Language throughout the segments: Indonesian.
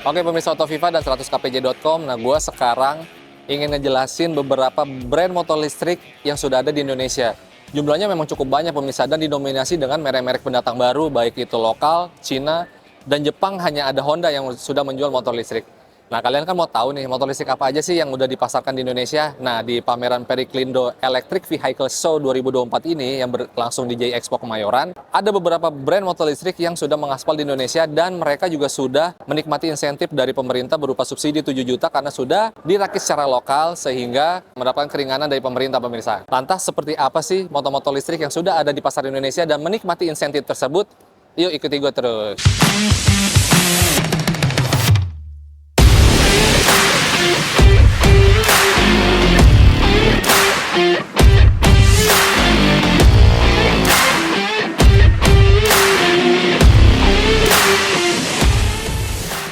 Oke pemirsa Autoviva dan 100kpj.com, nah gue sekarang ingin ngejelasin beberapa brand motor listrik yang sudah ada di Indonesia. Jumlahnya memang cukup banyak pemirsa dan didominasi dengan merek-merek pendatang baru, baik itu lokal, Cina, dan Jepang hanya ada Honda yang sudah menjual motor listrik. Nah kalian kan mau tahu nih motor listrik apa aja sih yang udah dipasarkan di Indonesia? Nah di pameran Periklindo Electric Vehicle Show 2024 ini yang berlangsung di J Expo Kemayoran, ada beberapa brand motor listrik yang sudah mengaspal di Indonesia dan mereka juga sudah menikmati insentif dari pemerintah berupa subsidi 7 juta karena sudah dirakit secara lokal sehingga mendapatkan keringanan dari pemerintah pemirsa. Lantas seperti apa sih motor-motor listrik yang sudah ada di pasar Indonesia dan menikmati insentif tersebut? Yuk ikuti gue terus.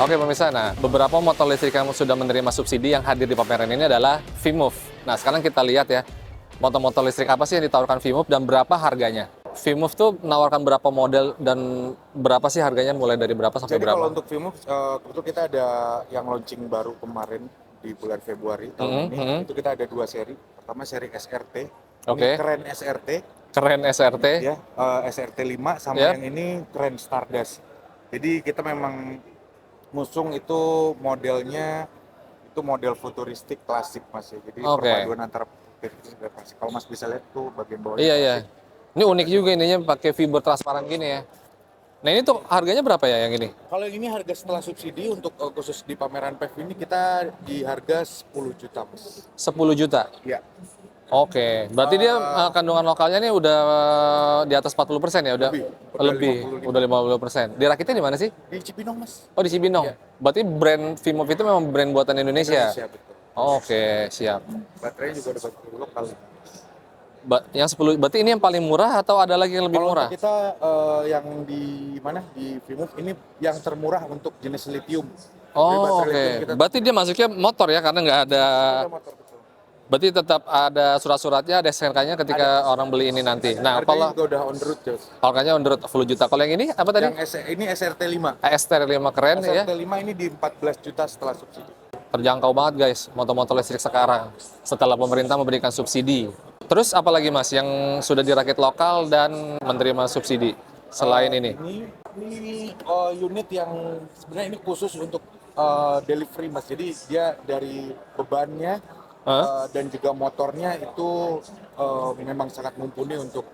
Oke pemirsa, nah beberapa motor listrik yang sudah menerima subsidi yang hadir di pameran ini adalah VMOVE. Nah sekarang kita lihat ya, motor-motor listrik apa sih yang ditawarkan VMOVE dan berapa harganya. VMOVE tuh menawarkan berapa model dan berapa sih harganya, mulai dari berapa sampai Jadi berapa? kalau untuk VMOVE, kebetulan kita ada yang launching baru kemarin di bulan Februari tahun ini. Itu kita ada 2 seri. Pertama seri SRT. Oke. Ini keren SRT. Keren SRT. Ya, SRT 5 sama Yep. yang ini keren Stardust. Jadi kita memang ngusung itu modelnya, itu model futuristik klasik Mas ya. Jadi Oke. perpaduan antara futuristik dan klasik. Kalau Mas bisa lihat tuh bagian bawahnya Iya iya. klasik. Ini unik juga ininya pakai fiber transparan gini ya. Nah ini tuh harganya berapa ya yang ini? Kalau yang ini harga setelah subsidi untuk khusus di pameran PEV ini kita di harga 10 juta Mas. 10 juta. Ya. Oke, berarti dia kandungan lokalnya nih udah di atas 40% ya, udah Lebih, udah 50%. Dirakitnya di mana sih? Di Cibinong Mas. Oh di Cibinong. Iya. Berarti brand VMOVE itu memang brand buatan Indonesia. Indonesia betul. Oke, siap. Baterainya juga ada baterai lokal. Yang 10, berarti ini yang paling murah atau ada lagi yang lebih Kalau murah? untuk kita yang di mana di VMOVE ini yang termurah untuk jenis lithium. Jadi Oh, baterai lithium oke. kita Berarti dia masuknya motor ya, karena nggak ada. ada motor betul. Berarti tetap ada surat-suratnya, ada SNK-nya ketika orang beli ini nanti. Nah, Harganya kalau juga udah on the road Jos. harganya on the road 10 juta. Kalau yang ini apa tadi? Ini SRT 5. STR 5 keren ya. SRT 5 ini di 14 juta setelah subsidi. Terjangkau banget guys, motor-motor listrik sekarang setelah pemerintah memberikan subsidi. Terus apa lagi mas yang sudah dirakit lokal dan menerima subsidi selain ini? Ini unit yang sebenarnya ini khusus untuk delivery Mas. Jadi dia dari bebannya dan juga motornya itu memang sangat mumpuni untuk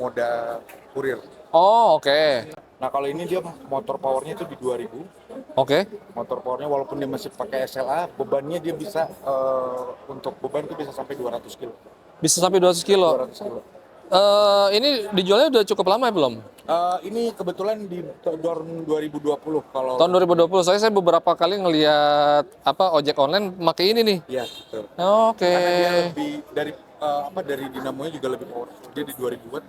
moda kurir. Oh oke. Nah kalau ini dia motor powernya itu di 2000. Oke. Motor powernya walaupun dia masih pakai SLA, bebannya dia bisa untuk beban itu bisa sampai 200 kilo. Bisa sampai 200 kilo. 200 kilo. Ini dijualnya udah cukup lama ya belum? Ini kebetulan di tahun 2020 kalau Tahun 2020, saya beberapa kali ngelihat ojek online pakai ini nih. ya betul. Oke. Karena dia lebih dari dinamonya juga lebih powerful. Dia di 2000 watt.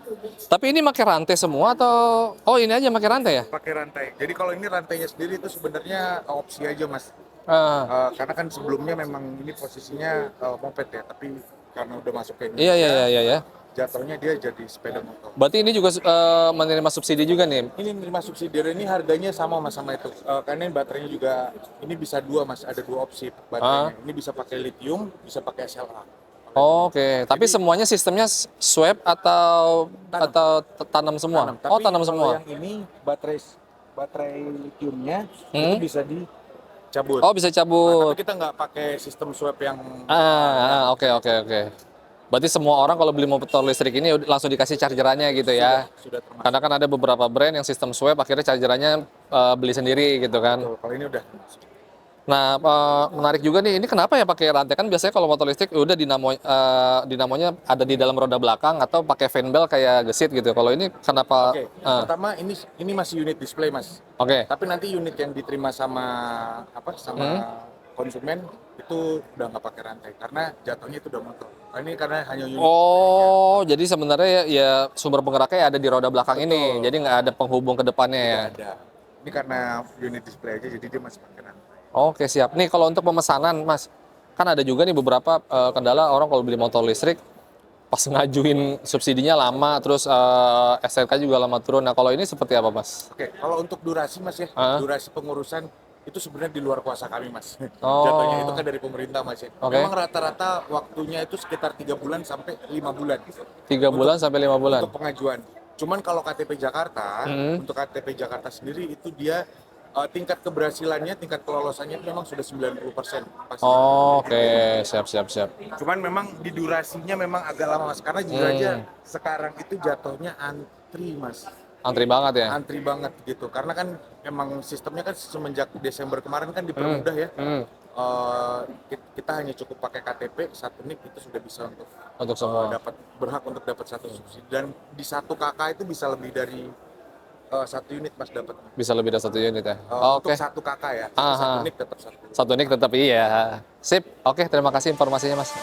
Tapi ini pakai rantai semua atau ini aja pakai rantai ya? Pakai rantai. Jadi kalau ini rantainya sendiri itu sebenarnya opsi aja Mas. Ah. Karena kan sebelumnya memang ini posisinya moped ya, tapi karena udah masuk ke Iya Indonesia, iya. jatuhnya dia jadi sepeda motor. Berarti ini juga menerima subsidi juga nih. Ini menerima subsidi, ini harganya sama Mas sama itu. Karena ini baterainya juga ini bisa dua Mas, ada 2 opsi baterainya. Ini bisa pakai lithium, bisa pakai SLA. Oke, tapi semuanya sistemnya swap atau tanam semua? Tanam. Oh, Tapi tanam kalau semua. yang ini baterai lithiumnya itu bisa dicabut. Oh, bisa cabut. Tapi kita nggak pakai sistem swap yang Oke. Berarti semua orang kalau beli motor listrik ini langsung dikasih chargerannya gitu ya. sudah termasuk. Karena kan ada beberapa brand yang sistem swap akhirnya chargerannya beli sendiri gitu kan. Betul, kalau ini udah. Nah, menarik juga nih. Ini kenapa ya pakai rantai? Kan biasanya kalau motor listrik udah dinamonya ada di dalam roda belakang atau pakai fan belt kayak gesit gitu. Kalau ini kenapa? Oke, pertama ini masih unit display Mas. Oke. Tapi nanti unit yang diterima sama konsumen itu udah nggak pakai rantai karena jatuhnya itu udah motor. Nah, ini karena hanya unit. Oh, jadi sebenarnya ya sumber penggeraknya ada di roda belakang ini. Jadi nggak ada penghubung ke depannya ya. Ada. Ini karena unit display aja jadi dia masih pakai rantai. Oke, siap. Nih kalau untuk pemesanan, Mas, kan ada juga nih beberapa kendala orang kalau beli motor listrik pas ngajuin subsidinya lama, terus SNK juga lama turun. Nah, kalau ini seperti apa, Mas? Oke, kalau untuk durasi Mas ya, durasi pengurusan itu sebenarnya di luar kuasa kami, Mas. Oh. Jatuhnya itu kan dari pemerintah, Mas. Oke. Memang rata-rata waktunya itu sekitar 3 bulan sampai 5 bulan. 3 bulan sampai 5 bulan. Untuk pengajuan. Cuman kalau KTP Jakarta, untuk KTP Jakarta sendiri itu dia tingkat keberhasilannya, tingkat kelolosannya itu memang sudah 90% pasti. Oh, oke, siap. Cuman memang di durasinya memang agak lama, Mas. Karena jujur aja sekarang itu jatuhnya antri, Mas. Antri banget ya? Antri banget gitu. Karena kan emang sistemnya kan semenjak Desember kemarin kan dipermudah ya. Kita hanya cukup pakai KTP, satu NIK itu sudah bisa untuk semua. berhak untuk dapat satu subsidi. Dan di satu KK itu bisa lebih dari 1 unit, Mas, dapat. Bisa lebih dari 1 unit ya? Untuk Oke. satu KK ya. Aha. Satu NIK dapat satu. 1 NIK tetap iya. Sip. Oke, terima kasih informasinya, Mas.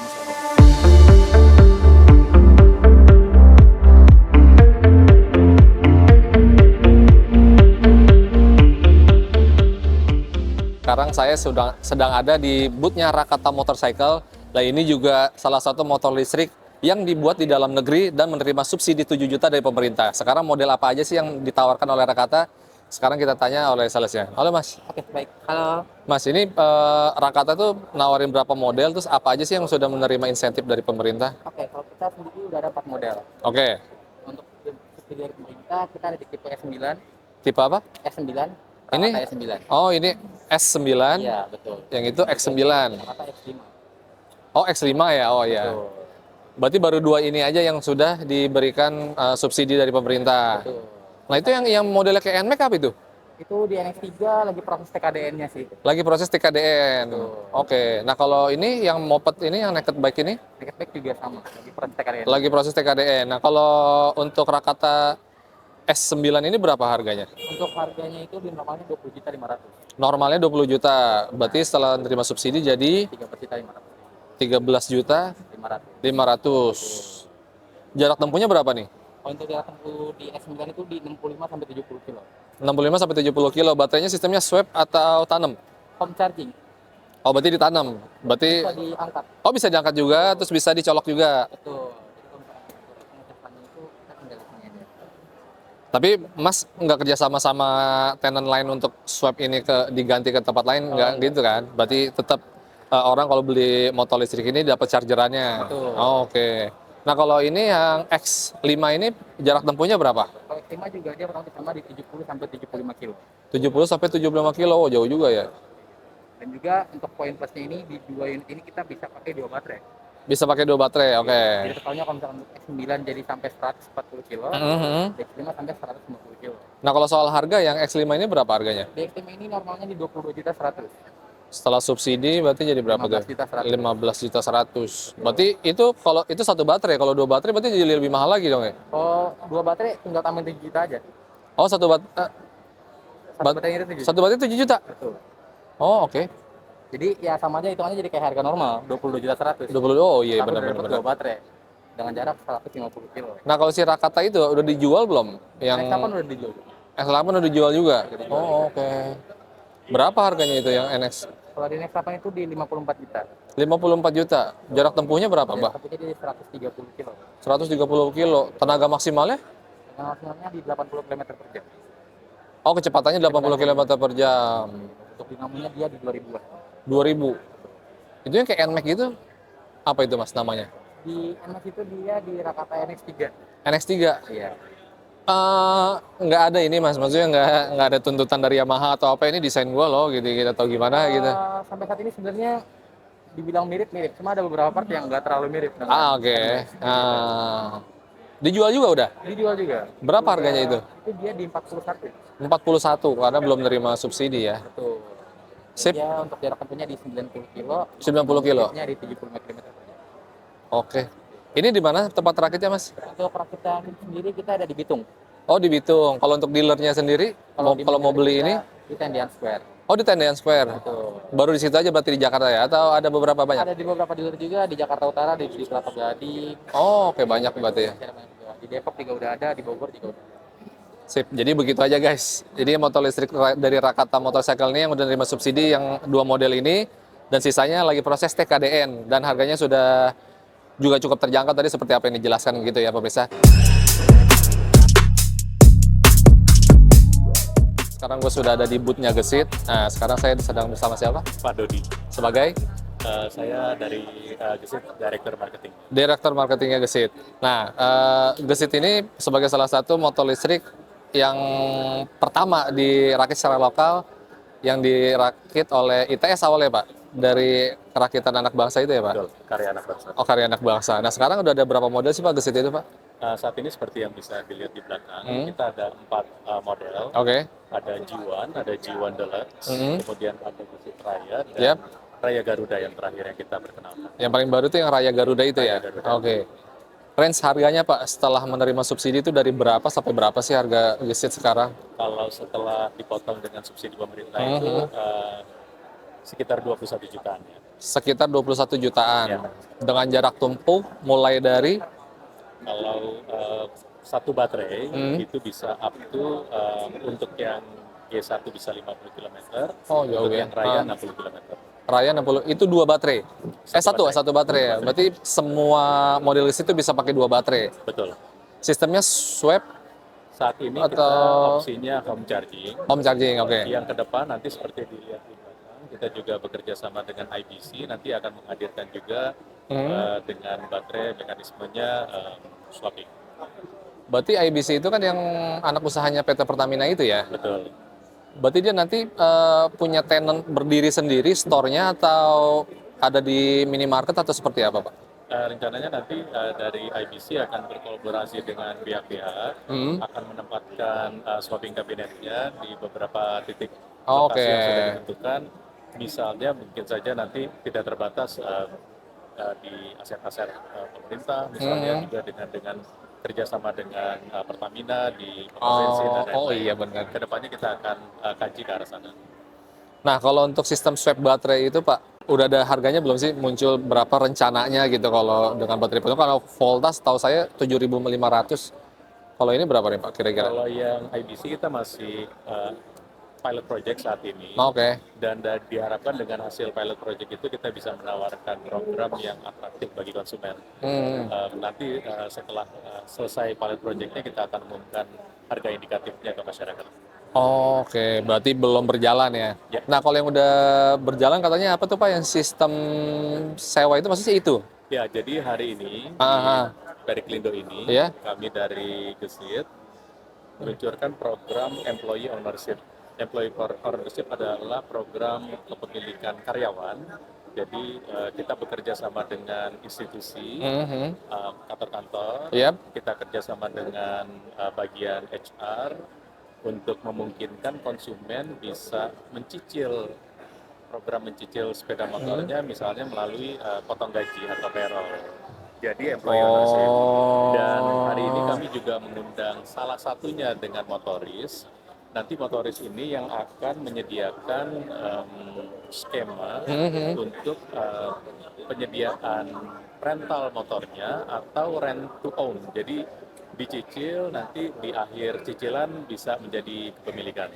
Sekarang saya sedang ada di booth-nya Rakata Motorcycle. Nah, ini juga salah satu motor listrik yang dibuat di dalam negeri dan menerima subsidi 7 juta dari pemerintah. Sekarang model apa aja sih yang ditawarkan oleh Rakata? Sekarang kita tanya oleh salesnya. Halo, Mas. Oke, baik. Halo. Mas, ini Rakata tuh nawarin berapa model, terus apa aja sih yang sudah menerima insentif dari pemerintah? Oke, kalau kita sendiri udah ada 4 model. Oke. Untuk subsidi dari pemerintah, kita ada di tipe S9. Tipe apa? S9. Ini? Rakata S9. Oh, ini S9. Iya, betul. Yang itu X9. Rakata X5. Oh, X5 ya? Oh ya. Betul. Berarti baru 2 ini aja yang sudah diberikan subsidi dari pemerintah. Betul. Nah, itu yang modelnya kayak NMAX apa itu? Itu di NX3 lagi proses TKDN-nya sih. Lagi proses TKDN. Betul. Oke. Nah, kalau ini yang moped ini, yang naked bike ini? Naked bike juga sama, lagi proses TKDN. Lagi proses TKDN. Nah, kalau untuk Rakata S9 ini berapa harganya? Untuk harganya itu di normalnya 20.500.000. Normalnya 20 juta. Berarti setelah menerima subsidi jadi 13.500.000. 13 juta 500. 500. Jarak tempuhnya berapa nih? Kalau untuk jarak tempuh di S9 itu di 65 sampai 70 kilo. 65 sampai 70 kilo. Baterainya sistemnya swap atau tanam? Home charging Oh, berarti ditanam. Berarti bisa diangkat. oh, bisa diangkat juga, terus bisa dicolok juga. Betul. Jadi kalau misalkan pengecasannya itu kita tinggal di sini aja. Tapi Mas nggak kerja sama tenant lain untuk swap ini diganti ke tempat lain, nggak gitu kan? Berarti tetap orang kalau beli motor listrik ini dapat chargerannya. Betul. Oh, oke. Nah, kalau ini yang X5 ini jarak tempuhnya berapa? Kalau X5 juga dia kurang lebih sama di 70 sampai 75 kilo. 70 sampai 75 kilo. Oh, jauh juga ya. Dan juga untuk poin plusnya ini di 2 unit ini kita bisa pakai 2 baterai. Bisa pakai 2 baterai, oke. Jadi totalnya kalau misalkan untuk X9 jadi sampai 140 kilo, di X5 sampai 150 kilo. Nah, kalau soal harga yang X5 ini berapa harganya? Di X5 ini normalnya di 22.100.000. Setelah subsidi berarti jadi berapa tuh? 15.100.000. 15.100.000. Berarti itu kalau itu 1 baterai, kalau 2 baterai berarti jadi lebih mahal lagi dong ya? Kalau 2 baterai tinggal tambahin 7 juta aja. Oh, 1 baterai. 1 baterai itu 7 juta. 1 baterai 7 juta. Betul. Oh, oke. Jadi ya sama aja hitungannya jadi kayak harga normal, 22.100.000. 20. Oh iya, Tapi udah dapat benar-benar. 2 baterai dengan jarak 150 kilo. Nah, kalau si Rakata itu udah dijual belum? Yang X8 udah dijual. X8 udah dijual juga. Oh, oke. Berapa harganya itu yang NX? Kalau di X8 itu di 54 juta. 54 juta. Jarak tempuhnya berapa, Mbak? Tapi di 130 kilo. 130 kilo. Tenaga maksimalnya? Yang maksimalnya di 80 km per jam. Oh, kecepatannya 80 km per jam. Untuk dinamonya dia di 2000-an. 2000. Itu yang kayak NMAX gitu? Apa itu, Mas, namanya? Di NX itu dia di Rakata NX3. NX3. Iya. Nggak ada ini, Mas. Maksudnya nggak ada tuntutan dari Yamaha atau apa, ini desain gua loh gitu, atau gimana gitu. Sampai saat ini sebenarnya dibilang mirip-mirip, cuma ada beberapa part yang nggak terlalu mirip dengan Oke. Dijual juga udah? dijual juga. Berapa harganya itu? Itu dia di 41. 41 karena belum menerima subsidi ya. Betul. Sip. Dia untuk jarak tempuhnya di 90 kilo. 90 kilo. Nya di 75 km per jam. Oke. Ini di mana tempat rakitnya, Mas? Untuk perakitan sendiri kita ada di Bitung. Oh, di Bitung. Kalau untuk dealernya sendiri, kalau mau beli ini? Di Tendian Square. Oh, di Tendian Square. Betul. Baru di situ aja berarti di Jakarta ya? Atau ada beberapa banyak? Ada di beberapa dealer juga di Jakarta Utara, di Kelapa Gading. Oh, oke, banyak berarti ya. Ada banyak juga. Di Depok juga udah ada, di Bogor juga udah ada. Sip, jadi begitu aja guys. Jadi motor listrik dari Rakata Motorcycle ini yang udah nerima subsidi yang 2 model ini, dan sisanya lagi proses TKDN, dan harganya sudah juga cukup terjangkau tadi seperti apa yang dijelaskan gitu ya pemirsa. Sekarang gue sudah ada di booth-nya Gesit. Nah, sekarang saya sedang bersama siapa? Pak Dodi. Sebagai Saya dari Gesit, Director Marketing. Direktur Marketingnya Gesit. Nah, Gesit ini sebagai salah satu motor listrik yang pertama dirakit secara lokal, yang dirakit oleh ITS awalnya, Pak? Dari kerakitan anak bangsa itu ya, Pak? Betul, karya anak bangsa. Oh, karya anak bangsa. Nah, sekarang udah ada berapa model sih, Pak, Gesit itu, Pak? Saat ini seperti yang bisa dilihat di belakang, kita ada 4 model. Oke. Ada G1, ada G1 Deluxe, kemudian ada Gesit Raya, dan Yap. Raya Garuda yang terakhir yang kita perkenalkan. Yang paling baru itu yang Raya Garuda itu ya? Raya Garuda. Oke. Range harganya, Pak, setelah menerima subsidi itu dari berapa sampai berapa sih harga Gesit sekarang? Kalau setelah dipotong dengan subsidi pemerintah itu sekitar 21 jutaan ya. Sekitar 21 jutaan. Ya. Dengan jarak tempuh mulai dari Kalau satu baterai itu bisa up to untuk yang G1 bisa 50 km, Oh, jauh untuk ya. yang Raya 60 km. Raya 60, itu 2 baterai? Satu baterai ya? Berarti semua model listrik itu bisa pakai 2 baterai? Betul. Sistemnya swap Saat ini kita Atau- opsinya home charging. home charging, oke. Yang ke depan nanti seperti dilihat di belakang, kita juga bekerja sama dengan IBC, nanti akan menghadirkan juga dengan baterai mekanismenya swapping. Berarti IBC itu kan yang anak usahanya PT Pertamina itu ya? Betul. Berarti dia nanti punya tenant berdiri sendiri, store-nya, atau ada di minimarket atau seperti apa, Pak? Rencananya nanti dari IBC akan berkolaborasi dengan pihak-pihak, akan menempatkan swapping kabinetnya di beberapa titik lokasi Oke. yang sudah ditentukan. Misalnya mungkin saja nanti tidak terbatas di aset-aset pemerintah, misalnya juga dengan kerjasama dengan Pertamina di bensin dan lain-lain. Oh iya benar. Kedepannya kita akan kaji ke arah sana. Nah, kalau untuk sistem swap baterai itu, Pak, udah ada harganya belum sih muncul berapa rencananya gitu kalau dengan baterai penuh? Kalau Voltas tahu saya 7.500. Kalau ini berapa nih, Pak, kira-kira? Kalau yang IBC kita masih pilot project saat ini. Oke. Dan diharapkan dengan hasil pilot project itu kita bisa menawarkan program yang atraktif bagi konsumen. Nanti setelah selesai pilot projectnya kita akan umumkan harga indikatifnya ke masyarakat. Oke, berarti belum berjalan ya. Ya. Nah, kalau yang udah berjalan katanya apa tuh, Pak, yang sistem sewa itu maksudnya itu? Ya, jadi hari ini dari Klindo ini, Iya. kami dari Gesit meluncurkan program Employee Ownership. Employee Ownership adalah program kepemilikan karyawan. Jadi kita bekerja sama dengan institusi, kantor-kantor, Yap. kita kerjasama dengan bagian HR untuk memungkinkan konsumen bisa mencicil program mencicil sepeda motornya misalnya melalui potong gaji atau payroll. Jadi employee ownership. Dan hari ini kami juga mengundang salah satunya dengan motoris. Nanti motoris ini yang akan menyediakan skema untuk penyediaan rental motornya atau rent to own. Jadi dicicil, nanti di akhir cicilan bisa menjadi kepemilikan.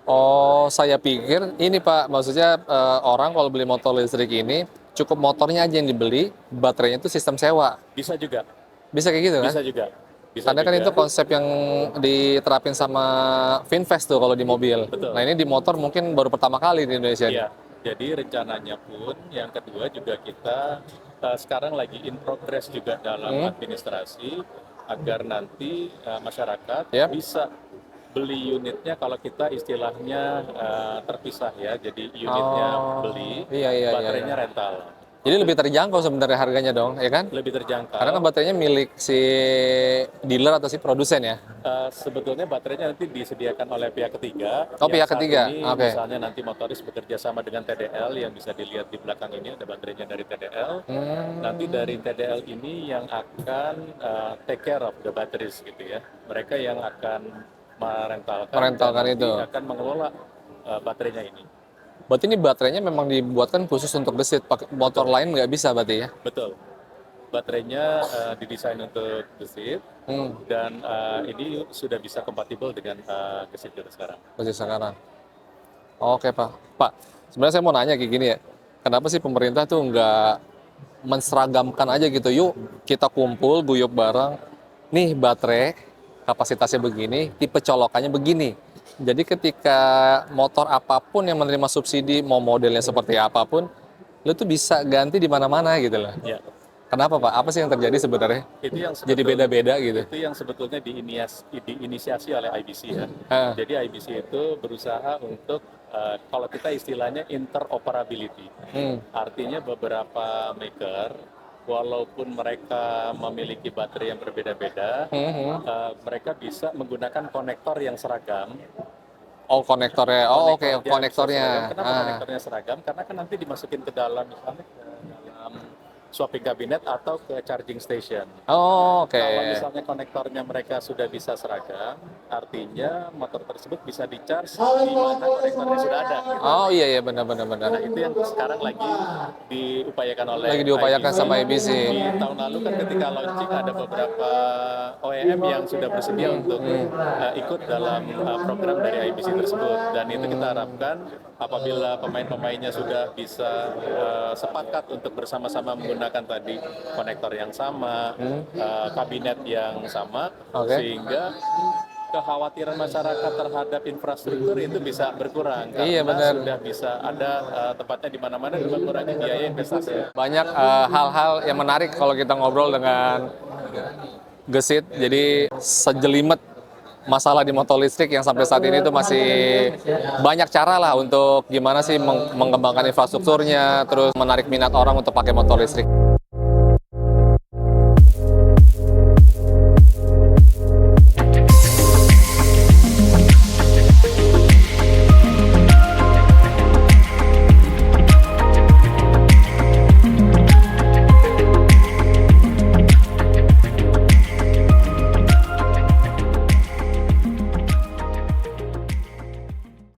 Oh, saya pikir ini, Pak, maksudnya orang kalau beli motor listrik ini cukup motornya aja yang dibeli, baterainya itu sistem sewa. Bisa juga, Bisa kayak gitu kan? bisa juga. Bisa Karena kan juga. itu konsep yang diterapin sama Finvest tuh kalau di mobil. Betul. Nah, ini di motor mungkin baru pertama kali di Indonesia. Iya, jadi rencananya pun yang kedua juga kita sekarang lagi in progress juga dalam administrasi agar nanti masyarakat Yap. bisa beli unitnya kalau kita istilahnya terpisah ya, jadi unitnya beli, Iya, baterainya rental. Jadi lebih terjangkau sebenarnya harganya dong, ya kan? Lebih terjangkau. Karena kan baterainya milik si dealer atau si produsen ya. Sebetulnya baterainya nanti disediakan oleh pihak ketiga. Oh, pihak Yang saat ketiga. Ini, Oke. Misalnya nanti motoris bekerja sama dengan TDL yang bisa dilihat di belakang ini ada baterainya dari TDL. Nanti dari TDL ini yang akan take care of the batteries gitu ya. Mereka yang akan merentalkan dan itu. nanti akan mengelola baterainya ini. Berarti ini baterainya memang dibuatkan khusus untuk Gesit. Pakai motor lain nggak bisa berarti ya? Betul. Baterainya didesain untuk Gesit dan ini sudah bisa kompatibel dengan Gesit sekarang. Gesit sekarang. Oke, Pak. Pak, sebenarnya saya mau nanya kayak gini ya. Kenapa sih pemerintah tuh nggak menseragamkan aja gitu? Yuk kita kumpul, guyup bareng. Nih baterai, kapasitasnya begini, tipe colokannya begini. Jadi ketika motor apapun yang menerima subsidi, mau modelnya seperti apapun, lu tuh bisa ganti di mana-mana gitu loh. Ya, Kenapa Pak? Apa sih yang terjadi sebenarnya? itu yang Jadi beda-beda gitu. itu yang sebetulnya diinisiasi oleh IBC ya. Ah. Jadi IBC itu berusaha untuk kalau kita istilahnya interoperability. Artinya beberapa maker walaupun mereka memiliki baterai yang berbeda-beda, mereka bisa menggunakan konektor yang seragam. Oh konektornya, oh oke Konektornya bisa konektornya. seragam. Kenapa Ah. konektornya seragam? Karena kan nanti dimasukin ke dalam misalnya ke dalam swapping kabinet atau ke charging station. Oh oke. Kalau misalnya konektornya mereka sudah bisa seragam, artinya motor tersebut bisa di-charge di mana konektornya sudah ada. Gitu. Oh iya iya benar-benar benar. Nah itu yang sekarang lagi diupayakan oleh Lagi diupayakan IBC. sama IBC. Di tahun lalu kan ketika launching ada beberapa OEM yang sudah bersedia untuk ikut dalam program dari IBC tersebut. Dan itu kita harapkan apabila pemain-pemainnya sudah bisa sepakat untuk bersama-sama menggunakan tadi konektor yang sama, kabinet yang sama, Oke. sehingga kekhawatiran masyarakat terhadap infrastruktur itu bisa berkurang karena Iya, benar. sudah bisa ada tempatnya di mana-mana dan mengurangi biaya investasi. Banyak hal-hal yang menarik kalau kita ngobrol dengan Gesit. Jadi sejelimet masalah di motor listrik yang sampai saat ini itu masih banyak cara lah untuk gimana sih mengembangkan infrastrukturnya, terus menarik minat orang untuk pakai motor listrik.